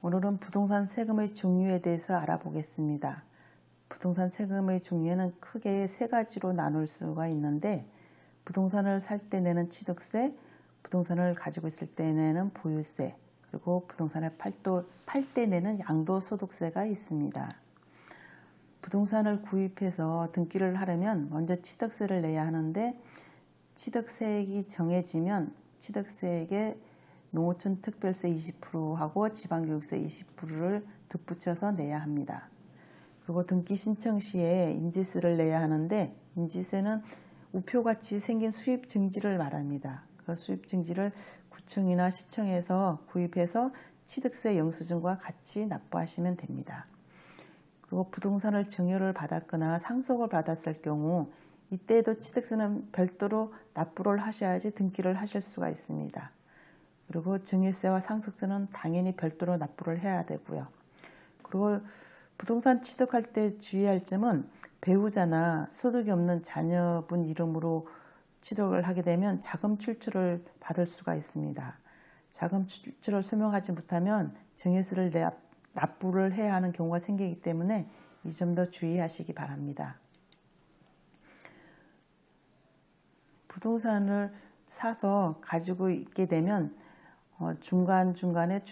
오늘은 부동산 세금의 종류에 대해서 알아보겠습니다. 부동산 세금의 종류는 크게 세 가지로 나눌 수가 있는데, 부동산을 살 때 내는 취득세, 부동산을 가지고 있을 때 내는 보유세, 그리고 부동산을 팔 때 내는 양도소득세가 있습니다. 부동산을 구입해서 등기를 하려면 먼저 취득세를 내야 하는데, 취득세액이 정해지면 취득세액에 농어촌 특별세 20%하고 지방교육세 20%를 덧붙여서 내야 합니다. 그리고 등기 신청 시에 인지세를 내야 하는데, 인지세는 우표같이 생긴 수입 증지를 말합니다. 그 수입 증지를 구청이나 시청에서 구입해서 취득세 영수증과 같이 납부하시면 됩니다. 그리고 부동산을 증여를 받았거나 상속을 받았을 경우 이때에도 취득세는 별도로 납부를 하셔야지 등기를 하실 수가 있습니다. 그리고 증여세와 상속세는 당연히 별도로 납부를 해야 되고요. 그리고 부동산 취득할 때 주의할 점은 배우자나 소득이 없는 자녀분 이름으로 취득을 하게 되면 자금 출처를 받을 수가 있습니다. 자금 출처를 설명하지 못하면 증여세를 납부를 해야 하는 경우가 생기기 때문에 이 점도 주의하시기 바랍니다. 부동산을 사서 가지고 있게 되면 중간중간에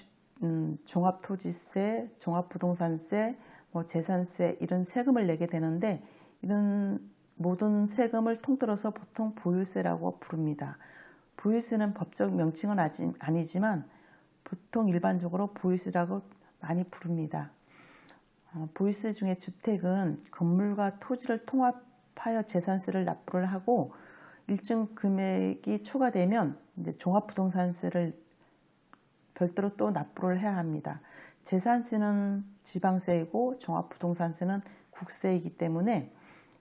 종합토지세, 종합부동산세, 재산세 이런 세금을 내게 되는데, 이런 모든 세금을 통틀어서 보통 보유세라고 부릅니다. 보유세는 법적 명칭은 아니지만 보통 일반적으로 보유세라고 많이 부릅니다. 보유세 중에 주택은 건물과 토지를 통합하여 재산세를 납부를 하고, 일정 금액이 초과되면 이제 종합부동산세를 별도로 또 납부를 해야 합니다. 재산세는 지방세이고 종합부동산세는 국세이기 때문에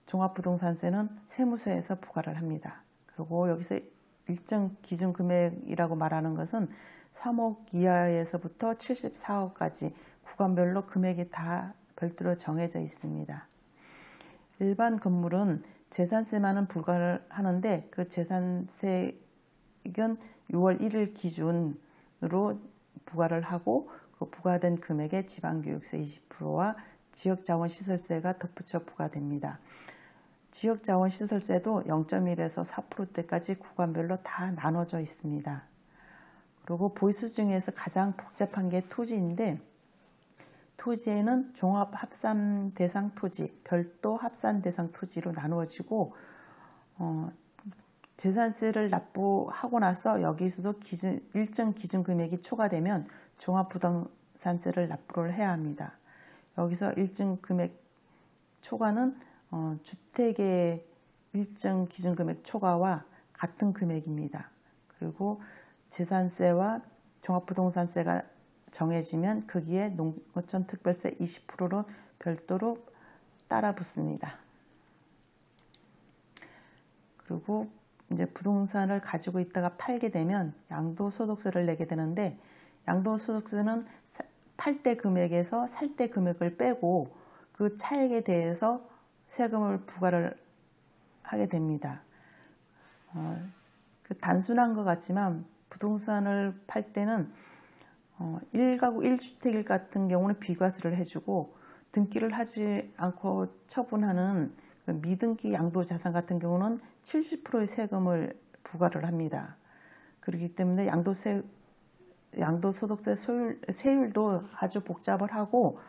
종합부동산세는 세무서에서 부과를 합니다. 그리고 여기서 일정 기준 금액이라고 말하는 것은 3억 이하에서부터 74억까지 구간별로 금액이 다 별도로 정해져 있습니다. 일반 건물은 재산세만은 불과를 하는데, 그 재산세액은 6월 1일 기준으로 부과를 하고, 그 부과된 금액에 지방교육세 20%와 지역자원시설세가 덧붙여 부과됩니다. 지역자원시설세도 0.1에서 4%대까지 구간별로 다 나눠져 있습니다. 그리고 보유세 중에서 가장 복잡한 게 토지인데, 토지에는 종합합산대상 토지, 별도 합산대상 토지로 나누어지고, 재산세를 납부하고 나서 여기서도 일정 기준 금액이 초과되면 종합부동산세를 납부를 해야 합니다. 여기서 일정 금액 초과는 주택의 일정 기준 금액 초과와 같은 금액입니다. 그리고 재산세와 종합부동산세가 정해지면 거기에 농어촌 특별세 20%로 별도로 따라 붙습니다. 그리고 이제 부동산을 가지고 있다가 팔게 되면 양도소득세를 내게 되는데, 양도소득세는 팔 때 금액에서 살 때 금액을 빼고 그 차액에 대해서 세금을 부과를 하게 됩니다. 단순한 것 같지만 부동산을 팔 때는 1가구 1주택일 같은 경우는 비과세를 해주고, 등기를 하지 않고 처분하는 미등기 양도자산 같은 경우는 70%의 세금을 부과를 합니다. 그렇기 때문에 양도소득세 세율도 아주 복잡을 하고,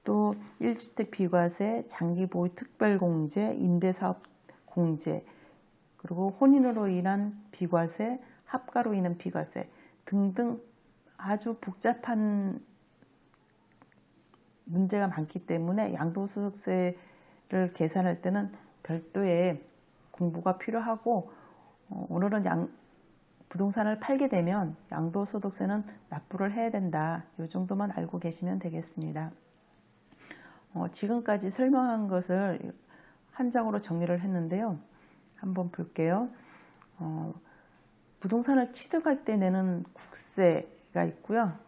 또 1주택 비과세, 장기보유 특별공제, 임대사업공제, 그리고 혼인으로 인한 비과세, 합가로 인한 비과세 등등 아주 복잡한 문제가 많기 때문에 양도소득세를 계산할 때는 별도의 공부가 필요하고, 오늘은 부동산을 팔게 되면 양도소득세는 납부를 해야 된다, 이 정도만 알고 계시면 되겠습니다. 지금까지 설명한 것을 한 장으로 정리를 했는데요. 한번 볼게요. 부동산을 취득할 때 내는 국세가 있고요.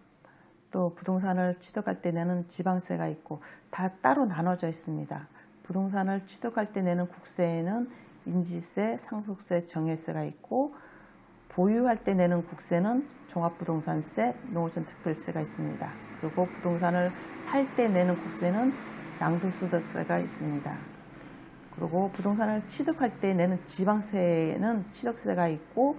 또 부동산을 취득할 때 내는 지방세가 있고 다 따로 나눠져 있습니다. 부동산을 취득할 때 내는 국세에는 인지세, 상속세, 정액세가 있고, 보유할 때 내는 국세는 종합부동산세, 농어촌 특별세가 있습니다. 그리고 부동산을 팔 때 내는 국세는 양도소득세가 있습니다. 그리고 부동산을 취득할 때 내는 지방세는 취득세가 있고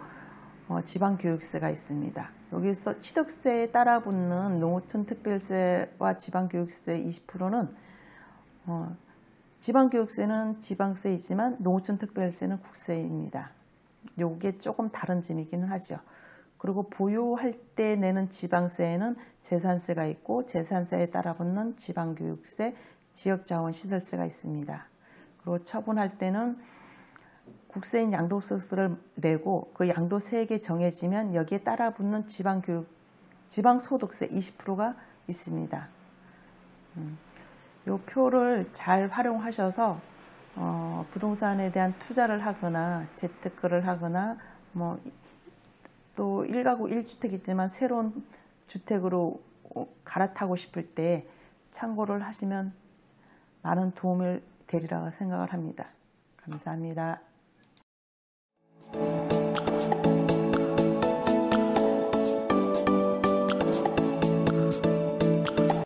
지방교육세가 있습니다. 여기서 취득세에 따라 붙는 농어촌 특별세와 지방교육세 20%는 지방교육세는 지방세이지만 농어촌 특별세는 국세입니다. 요게 조금 다른 점이기는 하죠. 그리고 보유할 때 내는 지방세에는 재산세가 있고 재산세에 따라 붙는 지방교육세, 지역자원시설세가 있습니다. 그리고 처분할 때는 국세인 양도소득세를 내고 그 양도세액이 정해지면 여기에 따라 붙는 지방소득세 20%가 있습니다. 이 표를 잘 활용하셔서 부동산에 대한 투자를 하거나 재테크를 하거나 또 1가구 1주택이지만 새로운 주택으로 갈아타고 싶을 때 참고를 하시면 많은 도움을 되리라고 생각을 합니다. 감사합니다.